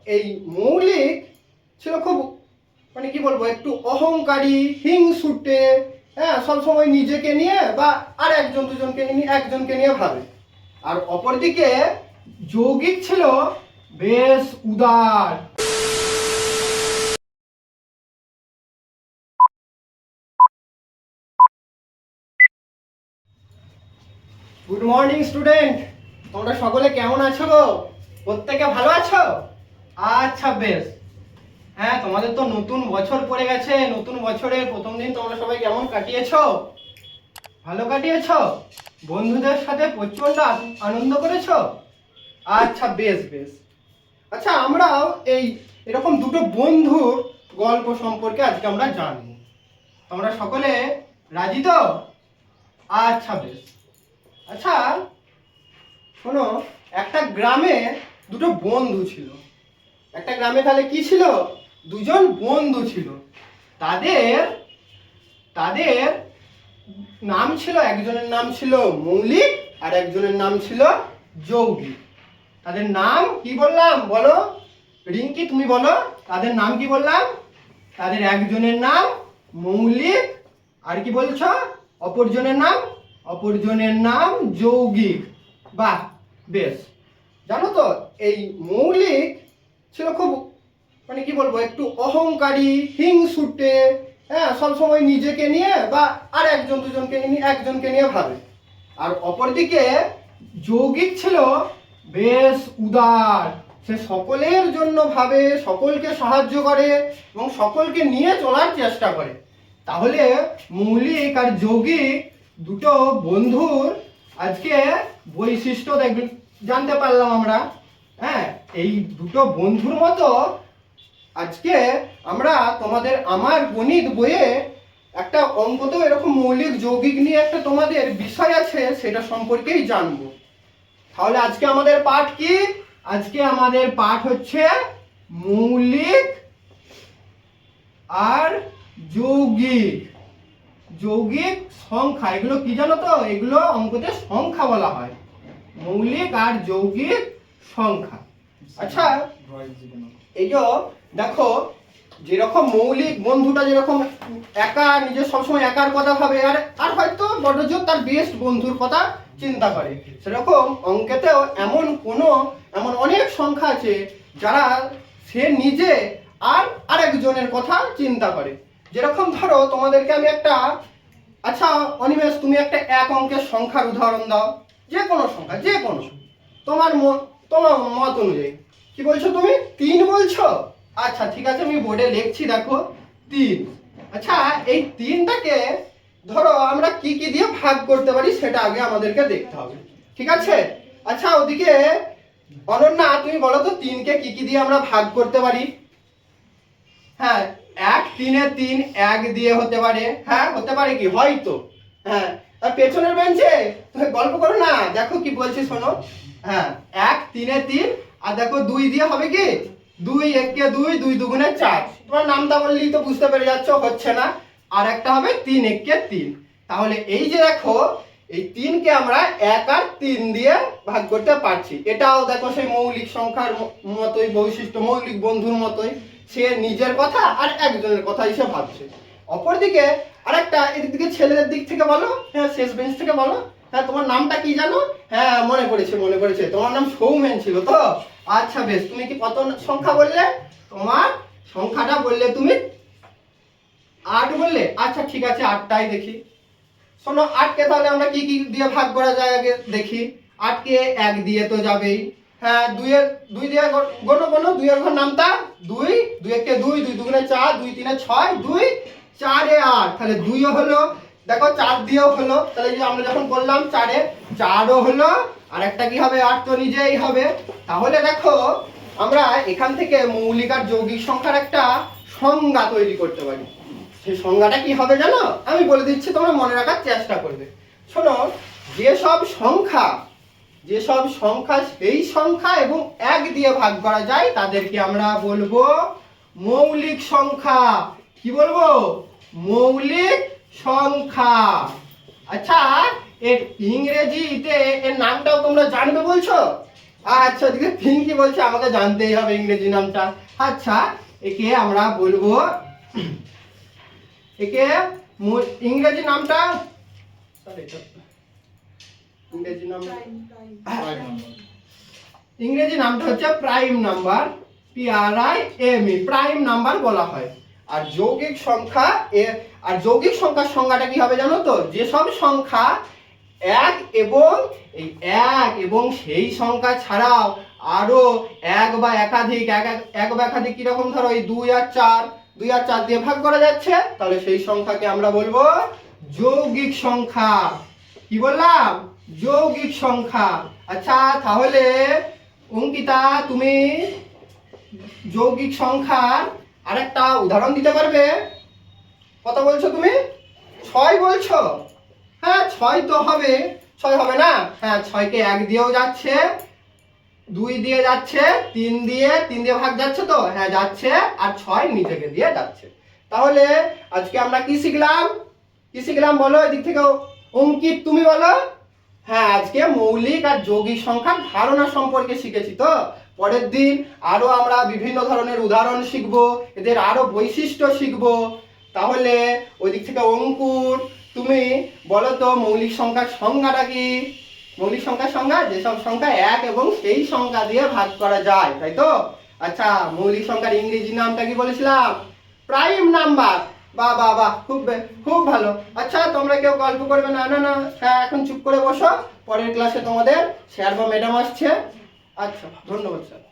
এই মৌলিক ছিল খুব মানে কি বলবো একটু অহংকারী, হিংসুটে, হ্যাঁ, সবসময় নিজেকে নিয়ে বা আর একজন দুজনকে নিয়ে একজনকে নিয়ে ভাবে। আর অপরদিকে যৌগিক ছিল বেশ উদার। গুড মর্নিং স্টুডেন্ট, তোমরা সকলে কেমন আছো গো? প্রত্যেকে ভালো আছো? আচ্ছা বেশ। হ্যাঁ, তোমাদের তো নতুন বছর পড়ে গেছে। নতুন বছরের প্রথম দিন তোমরা সবাই কেমন কাটিয়েছো? ভালো কাটিয়েছো? বন্ধুদের সাথে প্রচন্ড আনন্দ করেছো? আচ্ছা বেশ বেশ। আচ্ছা, আমরাও এরকম দুটো বন্ধুর গল্প সম্পর্কে আজকে আমরা জানবো। তোমরা সকলে রাজি তো? আচ্ছা বেশ। আচ্ছা শোনো, একটা গ্রামে দুটো বন্ধু ছিল। একটা গ্রামে তাহলে কি ছিল? দুজন বন্ধু ছিল। তাদের তাদের নাম ছিল, একজনের নাম ছিল মৌলিক আর একজনের নাম ছিল যৌগিক। তাদের নাম কি বললাম বলো? রিঙ্কি তুমি বলো, তাদের নাম কি বললাম? তাদের একজনের নাম মৌলিক, আর কি বলছো? অপরজনের নাম যৌগিক। বাহ, বেশ। জানো তো এই মৌলিক ছিল খুব মানে কি বলবো একটু অহংকারী, হিংসুটে, হ্যাঁ, সবসময় নিজেকে নিয়ে বা আর একজন দুজনকে নিয়ে একজনকে নিয়ে ভাবে। আর অপরদিকে যৌগিক ছিল বেশ উদার। সে সকলের জন্য ভাবে, সকলকে সাহায্য করে এবং সকলকে নিয়ে চলার চেষ্টা করে। তাহলে মৌলিক আর যৌগিক দুটো বন্ধুর আজকে বৈশিষ্ট্য জানতে পারলাম আমরা। হ্যাঁ, এই দুটো বন্ধুর মতো আজকে আমরা আমার গণিত বইয়ে একটা অঙ্কতেও এরকম মৌলিক যৌগিক নিয়ে একটা তোমাদের বিষয় আছে, সেটা সম্পর্কেই জানবো। তাহলে আজকে আমাদের পাঠ কি? আজকে আমাদের পাঠ হচ্ছে মৌলিক আর যৌগিক। যৌগিক সংখ্যা, এগুলো কি জানো তো? এগুলো অঙ্কতে সংখ্যা বলা হয়, মৌলিক আর যৌগিক সংখ্যা। আচ্ছা, এই যে দেখো, যেরকম মৌলিক বন্ধুটা যেরকম একা, নিজে সবসময় একার কথা ভাবে আর হয়তো বড়জোর তার বেস্ট বন্ধুর কথা চিন্তা করে, সেরকম অঙ্কেতেও এমন অনেক সংখ্যা আছে যারা সে নিজে আর আরেকজনের কথা চিন্তা করে। যেরকম ধরো তোমাদেরকে আমি একটা, আচ্ছা অনিমেষ, তুমি একটা এক অঙ্কের সংখ্যার উদাহরণ দাও। যে কোনো সংখ্যা, যে কোনো, তোমার মত অনুযায়ী। কি বলছো তুমি? 3 বলছো? আচ্ছা ঠিক আছে, আমি বোর্ডে লিখছি, দেখো 3। আচ্ছা, এই 3টাকে ধরো আমরা কি কি দিয়ে ভাগ করতে পারি সেটা আগে আমাদেরকে দেখতে হবে, ঠিক আছে? আচ্ছা, ওদিকে অনন্যা তুমি বলো তো 3কে কি কি দিয়ে আমরা ভাগ করতে পারি? হ্যাঁ, 1 3 এ 3 1 দিয়ে হতে পারে। হ্যাঁ, হতে পারে কি? হয়তো। হ্যাঁ, আর পেছনের বেঞ্চে তুমি গল্প করো না, দেখো কি বলছি শোনো। হ্যাঁ, 1 3 এ 3, আর দেখো 2 দিয়ে হবে কি? 2 1 কে 2, 2 দুগুণে 4। তোমার নামটা বললেই তো বুঝতে পেরে যাচ্ছ হচ্ছে না। আর একটা হবে 3 1 কে 3। তাহলে এই যে দেখো, এই 3কে আমরা 1 আর 3 দিয়ে ভাগ করতে পারছি। এটাও দেখো সেই মৌলিক সংখ্যার মতোই বৈশিষ্ট্য, মৌলিক বন্ধুর মতোই। সে নিজের কথা আর একজনের কথা হিসেবে ভাবছে। অপরদিকে আরেকটা, এদিক থেকে ছেলেদের দিক থেকে বলো। হ্যাঁ, শেষ বেঞ্চ থেকে বলো। হ্যাঁ, তোমার নামটা কি জানো? হ্যাঁ, মনে পড়েছে, তোমার নাম সৌমেন ছিল তো? আচ্ছা বেশ, তুমি কি কত সংখ্যা বললে? তোমার সংখ্যাটা বললে তুমি 8 বললে। আচ্ছা ঠিক আছে, 8টাই দেখি। শোনো, 8কে তাহলে আমরা কি কি দিয়ে ভাগ করা যায় আগে দেখি। 8কে 1 দিয়ে তো যাবেই। হ্যাঁ, 2 দিয়ে গোনো 2 এর ঘর নামতা 2, 2 1 কে 2, 2 দুগুণে 4, 2 3 এ 6, 2 4 এ 8, তাহলে 2ও হলো। দেখো 4 দিয়েও হলো, তাহলে এই যে আমরা যখন বললাম 4 এ 4ও হলো, আর একটা কি হবে? 8 তো নিজেই হবে। তাহলে দেখো, আমরা এখান থেকে মৌলিক আর যৌগিক সংখ্যার একটা সংজ্ঞা তৈরি করতে পারি। সেই সংজ্ঞাটা কি হবে জানো? আমি বলে দিচ্ছি, তোমরা মনে রাখার চেষ্টা করবে। শোনো, যেসব সংখ্যা সেই সংখ্যা এবং 1 দিয়ে ভাগ করা যায় তাদেরকে আমরা বলবো মৌলিক সংখ্যা। কি বলবো? মৌলিক সংখ্যা। আচ্ছা, এর ইংরেজিতে এর নামটাও তোমরা জানবে বলছো? আচ্ছা, ওদিকে পিঙ্কি বলছে আমাকে জানতেই হবে ইংরেজি নামটা। আচ্ছা, একে আমরা বলবো, একে ইংরেজি নামটা, সরি, ইংরেজি নাম, ইংরেজি নামটা হচ্ছে prime number, PRIME, prime number বলা হয়। আর যৌগিক সংখ্যা আর যৌগিক সংখ্যার সংজ্ঞাটা কি হবে জানো তো? যেসব সংখ্যা এক এবং এই এক এবং সেই সংখ্যা ছাড়াও আরো এক বা একাধিক, এক বা একাধিক কিরকম, ধরো এই 2 আর 4, 2 আর 4 দিয়ে ভাগ করা যাচ্ছে, তাহলে সেই সংখ্যাকে আমরা বলবো যৌগিক সংখ্যা। কি বললাম? যৌগিক সংখ্যা। আচ্ছা, তাহলে অঙ্কিতা তুমি যৌগিক সংখ্যার আরেকটা উদাহরণ দিতে পারবে? কত বলছো তুমি? 6 বলছো? হ্যাঁ, 6 তো হবে। 6 হবে না? হ্যাঁ, 6 কে 1 দিয়েও যাচ্ছে, 2 দিয়ে যাচ্ছে, 3 দিয়ে ভাগ যাচ্ছে তো? হ্যাঁ যাচ্ছে, আর 6 নিজেকে দিয়ে যাচ্ছে। তাহলে আজকে আমরা কি শিখলাম? কি শিখলাম বলো এদিক থেকে? অঙ্কিত তুমি বলো। হ্যাঁ, আজকে মৌলিক আর যৌগিক সংখ্যার ধারণা সম্পর্কে শিখেছি তো। পরের দিন আরো আমরা বিভিন্ন ধরনের উদাহরণ শিখবো, এদের আরো বৈশিষ্ট্য শিখবো। তাহলে ওই দিক থেকে অঙ্কুর তুমি বলো তো মৌলিক সংখ্যার সংজ্ঞাটা কি? মৌলিক সংখ্যার সংজ্ঞা যেসব সংখ্যা এক এবং সেই সংখ্যা দিয়ে ভাগ করা যায়, তাই তো? আচ্ছা, মৌলিক সংখ্যার ইংরেজি নামটা কি বলেছিলাম? Prime number. বাহ বাহ বাহ, খুব খুব ভালো। আচ্ছা, তোমরা কেউ গল্প করবে না? না না, হ্যাঁ এখন চুপ করে বসো, পরের ক্লাসে তোমাদের স্যার বা ম্যাডাম আসছে। আচ্ছা, ধন্যবাদ স্যার।